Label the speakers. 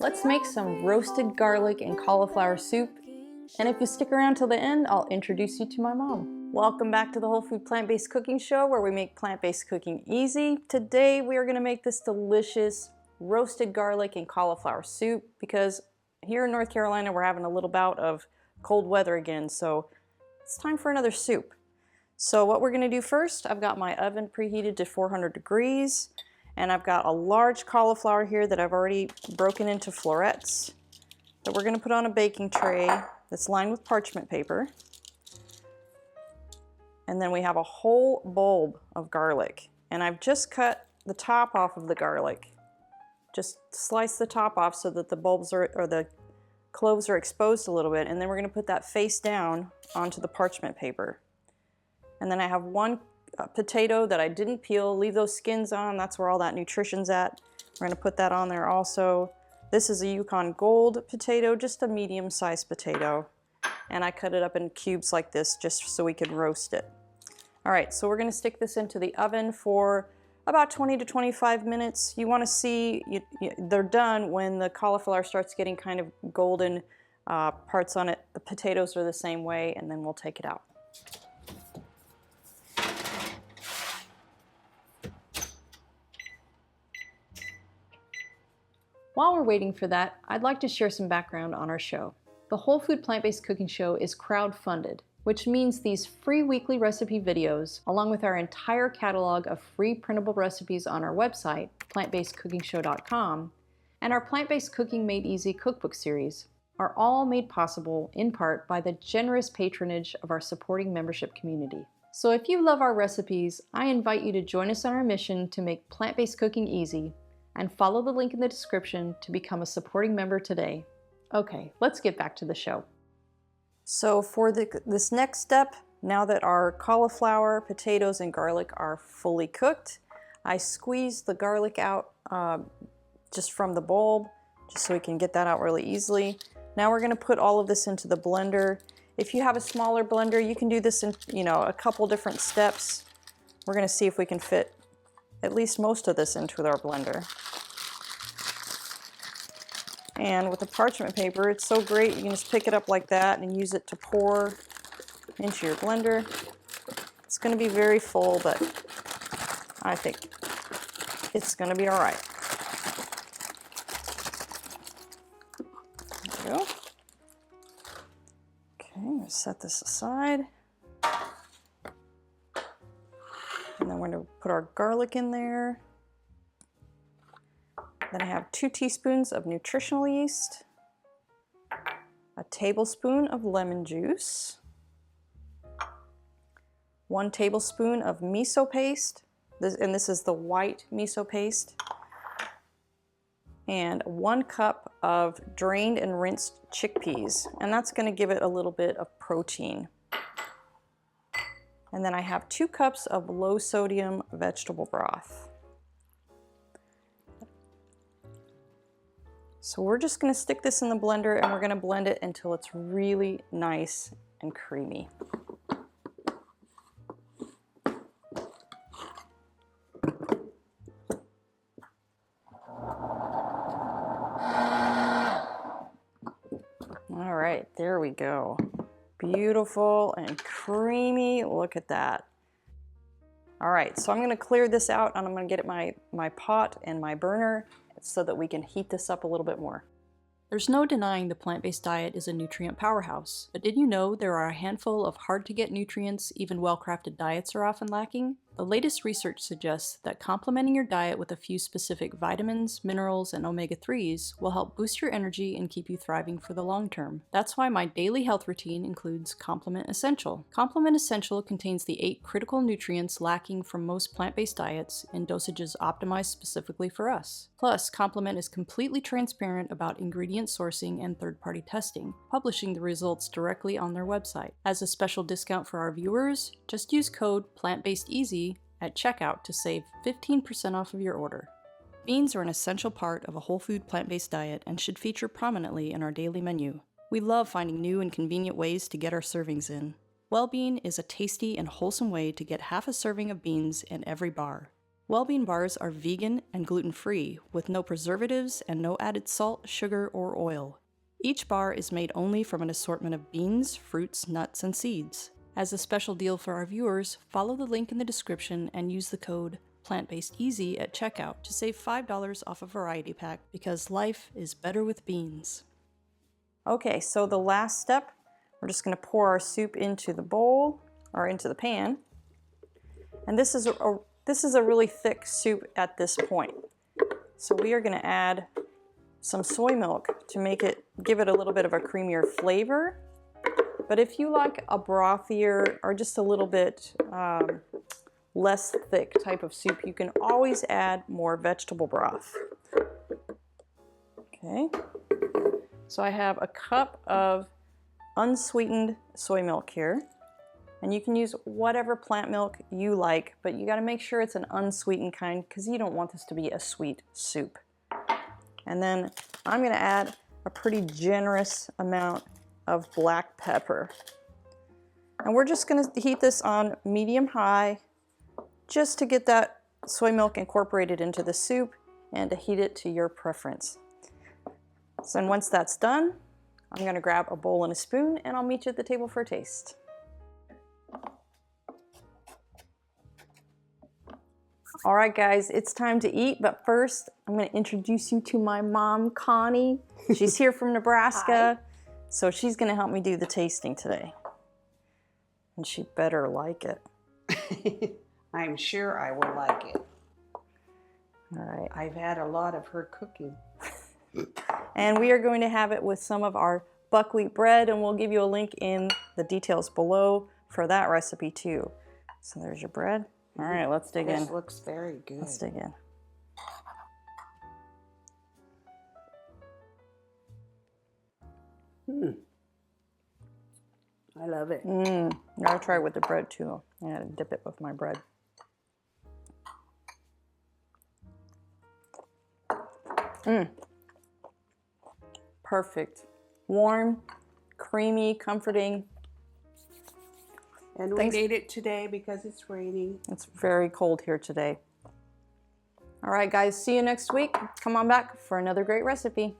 Speaker 1: Let's make some roasted garlic and cauliflower soup. And if you stick around till the end, I'll introduce you to my mom. Welcome back to the Whole Food Plant-Based Cooking Show, where we make plant-based cooking easy. Today we are going to make this delicious roasted garlic and cauliflower soup because here in North Carolina we're having a little bout of cold weather again, so it's time for another soup. So what we're going to do first, I've got my oven preheated to 400 degrees. And I've got a large cauliflower here that I've already broken into florets that we're going to put on a baking tray that's lined with parchment paper. And then we have a whole bulb of garlic. And I've just cut the top off of the garlic. Just slice the top off so that the bulbs or the cloves are exposed a little bit. And then we're going to put that face down onto the parchment paper. And then I have one potato that I didn't peel. Leave those skins on, that's where all that nutrition's at. We're gonna put that on there also. This is a Yukon Gold potato, just a medium-sized potato. And I cut it up in cubes like this just so we can roast it. All right, so we're gonna stick this into the oven for about 20 to 25 minutes. You wanna see they're done when the cauliflower starts getting kind of golden parts on it. The potatoes are the same way, and then we'll take it out. While we're waiting for that, I'd like to share some background on our show. The Whole Food Plant-Based Cooking Show is crowd-funded, which means these free weekly recipe videos, along with our entire catalog of free printable recipes on our website, plantbasedcookingshow.com, and our Plant-Based Cooking Made Easy cookbook series, are all made possible in part by the generous patronage of our supporting membership community. So if you love our recipes, I invite you to join us on our mission to make plant-based cooking easy, and follow the link in the description to become a supporting member today. Okay, let's get back to the show. So for this next step, now that our cauliflower, potatoes, and garlic are fully cooked, I squeezed the garlic out just from the bulb, just so we can get that out really easily. Now we're gonna put all of this into the blender. If you have a smaller blender, you can do this in a couple different steps. We're gonna see if we can fit at least most of this into our blender. And with the parchment paper, it's so great. You can just pick it up like that and use it to pour into your blender. It's going to be very full, but I think it's going to be all right. There we go. Okay, I'm going to set this aside. And then we're going to put our garlic in there. Then I have 2 teaspoons of nutritional yeast, a tablespoon of lemon juice, 1 tablespoon of miso paste, and this is the white miso paste, and 1 cup of drained and rinsed chickpeas, and that's going to give it a little bit of protein. And then I have 2 cups of low sodium vegetable broth. So we're just going to stick this in the blender and we're going to blend it until it's really nice and creamy. All right, there we go. Beautiful and creamy. Look at that. All right, so I'm going to clear this out and I'm going to get my pot and my burner so that we can heat this up a little bit more. There's no denying the plant-based diet is a nutrient powerhouse, but did you know there are a handful of hard-to-get nutrients even well-crafted diets are often lacking? The latest research suggests that complementing your diet with a few specific vitamins, minerals, and omega-3s will help boost your energy and keep you thriving for the long term. That's why my daily health routine includes Complement Essential. Complement Essential contains the 8 critical nutrients lacking from most plant-based diets in dosages optimized specifically for us. Plus, Complement is completely transparent about ingredient sourcing and third-party testing, publishing the results directly on their website. As a special discount for our viewers, just use code PLANTBASEDEASY at checkout to save 15% off of your order. Beans are an essential part of a whole food plant-based diet and should feature prominently in our daily menu. We love finding new and convenient ways to get our servings in. Wellbean is a tasty and wholesome way to get half a serving of beans in every bar. Well-being bars are vegan and gluten-free with no preservatives and no added salt, sugar, or oil. Each bar is made only from an assortment of beans, fruits, nuts, and seeds. As a special deal for our viewers, follow the link in the description and use the code PLANTBASEDEASY at checkout to save $5 off a variety pack, because life is better with beans. Okay, so the last step, we're just going to pour our soup into the bowl or into the pan. And this is a really thick soup at this point. So we are going to add some soy milk to give it a little bit of a creamier flavor. But if you like a brothier or just a little bit less thick type of soup, you can always add more vegetable broth. Okay, so I have a cup of unsweetened soy milk here. And you can use whatever plant milk you like, but you got to make sure it's an unsweetened kind because you don't want this to be a sweet soup. And then I'm going to add a pretty generous amount of black pepper. And we're just going to heat this on medium-high just to get that soy milk incorporated into the soup and to heat it to your preference. So then once that's done, I'm going to grab a bowl and a spoon and I'll meet you at the table for a taste. All right, guys, it's time to eat, but first I'm going to introduce you to my mom, Connie. She's here from Nebraska, so she's going to help me do the tasting today. And she better like it.
Speaker 2: I'm sure I will like it.
Speaker 1: All right.
Speaker 2: I've had a lot of her cooking.
Speaker 1: And we are going to have it with some of our buckwheat bread, and we'll give you a link in the details below for that recipe too. So there's your bread. All right, let's dig in.
Speaker 2: This looks very good.
Speaker 1: Let's dig in.
Speaker 2: I love it.
Speaker 1: I'll try it with the bread too. I had to dip it with my bread. Perfect. Warm, creamy, comforting.
Speaker 2: And we made it today because it's raining.
Speaker 1: It's very cold here today. All right, guys, see you next week. Come on back for another great recipe.